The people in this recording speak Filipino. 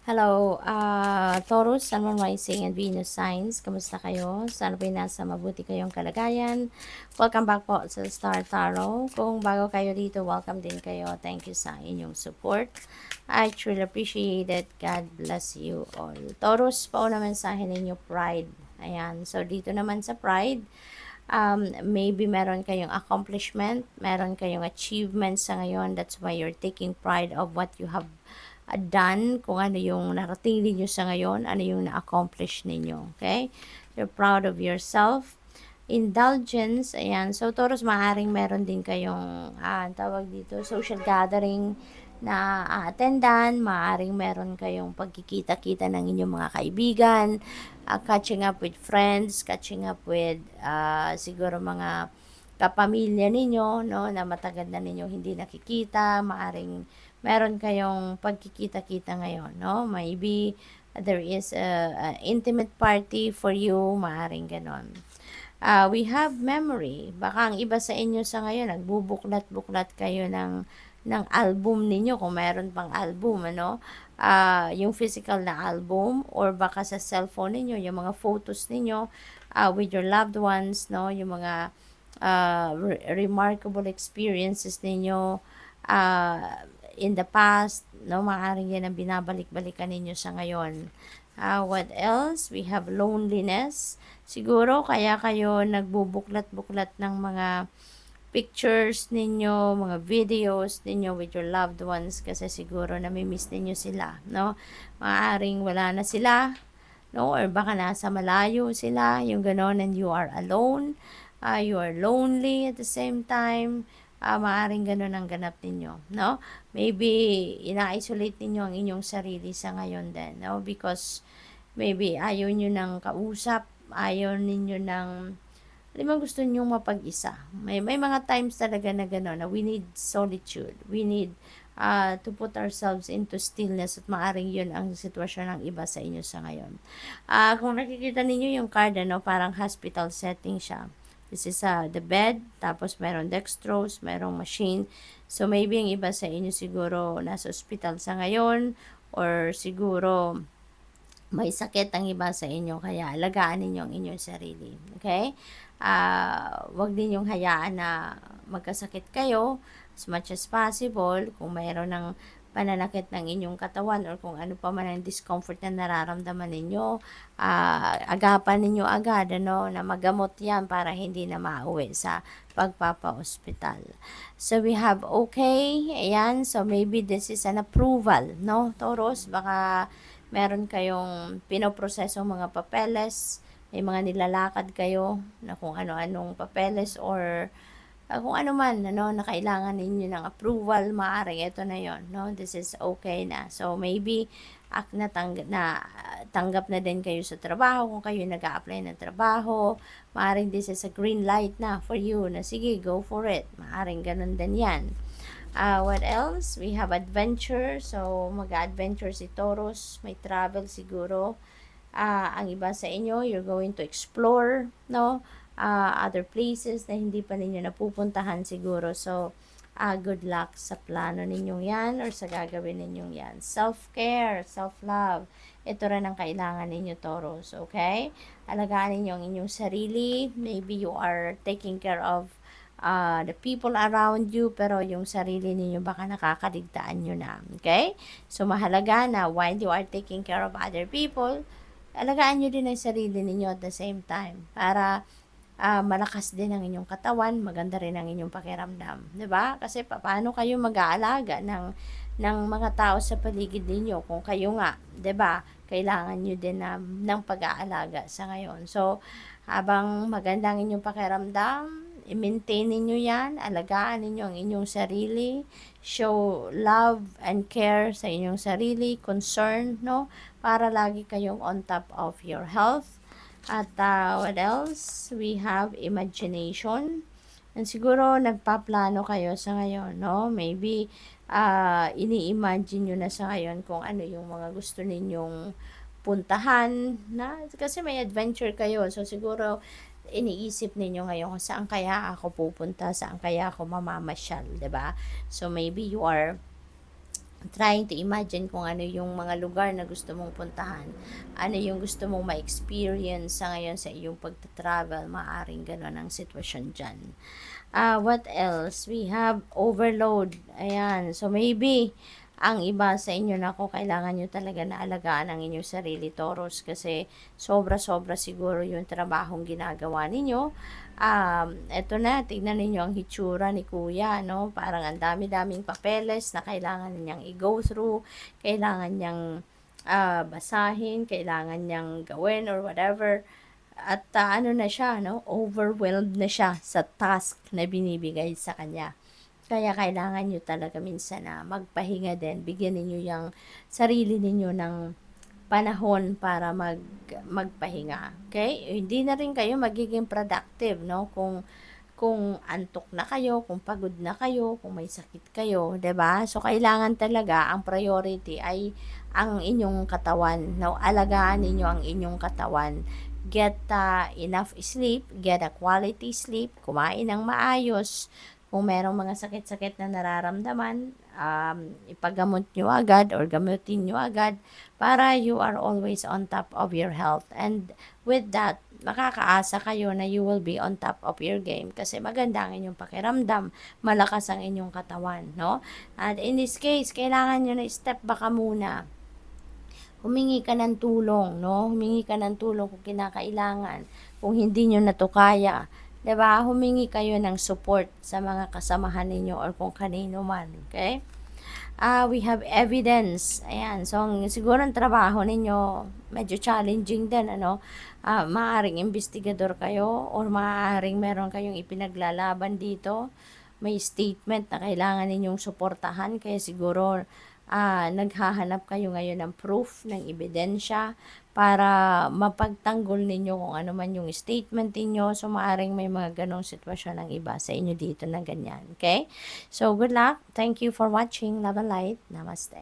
Hello, Taurus, Sun, Moon, Rising, and Venus signs. Kamusta kayo? Sana po'y nasa mabuti kayong kalagayan. Welcome back po sa Star Tarot. Kung bago kayo dito, welcome din kayo. Thank you sa inyong support. I truly appreciate it. God bless you all. Taurus, pauna mensahe ninyo, pride. Ayan, so dito naman sa pride, maybe meron kayong accomplishment, meron kayong achievements sa ngayon. That's why you're taking pride of what you have done, kung ano yung narating ninyo sa ngayon, ano yung na-accomplish ninyo. Okay? You're proud of yourself. Indulgence, ayan. So, Taurus, maaaring meron din kayong, tawag dito, social gathering na attendan. Maaaring meron kayong pagkikita-kita ng inyong mga kaibigan, catching up with friends, catching up with siguro mga kapamilya ninyo, no, na matagal na ninyo hindi nakikita. Maaring meron kayong pagkikita-kita ngayon, no? Maybe there is a intimate party for you, maaring ganon. We have memory. Baka ang iba sa inyo sa ngayon, nagbubuklat-buklat kayo ng album ninyo, kung meron pang album, ano? Yung physical na album, or baka sa cellphone ninyo, yung mga photos ninyo with your loved ones, no? Yung mga remarkable experiences ninyo in the past, no? Maaaring yan ang binabalik-balikan ninyo sa ngayon. What else? We have loneliness. Siguro kaya kayo nagbubuklat-buklat ng mga pictures ninyo, mga videos ninyo with your loved ones, kasi siguro nami-miss ninyo sila, no? Maaaring wala na sila, no? Or baka nasa malayo sila, yung ganon, and you are alone. You are lonely at the same time. Maaaring ganon ang ganap ninyo, no? Maybe ina-isolate ninyo ang inyong sarili sa ngayon din, no? Because maybe ayaw nyo ng kausap, ayaw ninyo ng, alam mo, gusto nyo mapag-isa. May mga times talaga na gano'n, na we need solitude. We need to put ourselves into stillness, at maaring yun ang sitwasyon ng iba sa inyo sa ngayon. Kung nakikita ninyo yung card, ano, parang hospital setting siya. This is the bed, tapos meron dextrose, merong machine. So maybe yung iba sa inyo siguro nasa hospital sa ngayon, or siguro may sakit ang iba sa inyo, kaya alagaan ninyo ang inyong sarili. Okay? Wag ninyong hayaan na magkasakit kayo as much as possible. Kung mayroon ng pananakit ng inyong katawan, or kung ano pa man ang discomfort na nararamdaman ninyo, agapan ninyo agad, ano, na magamot yan para hindi na mauwi sa pagpapa-hospital. So we have okay, ayan, so maybe this is an approval, no, Taurus? Baka meron kayong pinoprosesong mga papeles, may mga nilalakad kayo na kung ano-anong papeles, or kung ano man, ano, na kailangan ninyo ng approval, maaaring ito na yon, no? This is okay na. So maybe tanggap na din kayo sa trabaho, kung kayo nag-a-apply ng trabaho, maaaring this is a green light na for you, na sige, go for it. Maaaring ganun din yan. What else? We have adventure. So, mag-adventure si Taurus. May travel siguro. Ang iba sa inyo, you're going to explore, no? Other places na hindi pa ninyo napupuntahan siguro. So, good luck sa plano ninyong yan, or sa gagawin ninyong yan. Self-care, self-love. Ito rin ang kailangan ninyo, Taurus. Okay? Alagaan ninyo ang inyong sarili. Maybe you are taking care of the people around you, pero yung sarili ninyo baka nakakaligtaan nyo na. Okay? So, mahalaga na while you are taking care of other people, alagaan nyo din ang sarili ninyo at the same time, para malakas din ang inyong katawan, maganda rin ang inyong pakiramdam. 'Di ba? Kasi paano kayo mag-aalaga ng mga tao sa paligid ninyo kung kayo nga, 'di ba? Kailangan niyo din ng pag-aalaga sa ngayon. So, habang maganda ang inyong pakiramdam, i-maintain ninyo yan, alagaan ninyo ang inyong sarili, show love and care sa inyong sarili, concern, no? Para lagi kayong on top of your health. At what else? We have imagination. And siguro nagpaplano kayo sa ngayon, no? Maybe ini-imagine nyo na sa ngayon kung ano yung mga gusto ninyong puntahan na, kasi may adventure kayo. So siguro iniisip ninyo ngayon kung saan kaya ako pupunta, saan kaya ako mamamasyal, 'di ba? So maybe you are trying to imagine kung ano yung mga lugar na gusto mong puntahan, ano yung gusto mong ma-experience sa ngayon sa iyong pagta-travel, maaring gano'n ang sitwasyon dyan. What else? We have overload. Ayan. So, maybe, ang iba sa inyo, nako, kailangan nyo talaga na alagaan ang inyong sarili, Taurus, kasi sobra-sobra siguro yung trabahong ginagawa ninyo. Eto na, tignan ninyo ang hitsura ni Kuya, no? Parang ang dami-daming papeles na kailangan niyang i-go through, kailangan niyang basahin, kailangan niyang gawin or whatever. At ano na siya, no? Overwhelmed na siya sa task na binibigay sa kanya. Kaya kailangan nyo talaga minsan na magpahinga din. Bigyan ninyo yung sarili ninyo ng panahon para magpahinga. Okay? Hindi na rin kayo magiging productive, no? Kung antok na kayo, kung pagod na kayo, kung may sakit kayo, 'di ba? So kailangan talaga ang priority ay ang inyong katawan. No, alagaan ninyo ang inyong katawan. Get enough sleep, get a quality sleep, kumain ng maayos. Kung merong mga sakit-sakit na nararamdaman, ipagamot nyo agad or gamutin nyo agad para you are always on top of your health. And with that, makakaasa kayo na you will be on top of your game kasi maganda ang inyong pakiramdam, malakas ang inyong katawan, no? And in this case, kailangan nyo na step back muna. Humingi ka ng tulong, no? Humingi ka ng tulong kung kinakailangan. Kung hindi nyo na to kaya, 'di ba? Humingi kayo ng support sa mga kasamahan ninyo or kung kanino man, okay? We have evidence. Ayan. So, siguro ang trabaho ninyo, medyo challenging din, ano? Maaaring investigador kayo or maaaring meron kayong ipinaglalaban dito. May statement na kailangan ninyong suportahan. Kaya siguro, naghahanap kayo ngayon ng proof, ng ebidensya para mapagtanggol ninyo kung ano man yung statement ninyo. So, maaaring may mga ganong sitwasyon ng iba sa inyo dito na ganyan. Okay? So, good luck. Thank you for watching. Love and light. Namaste.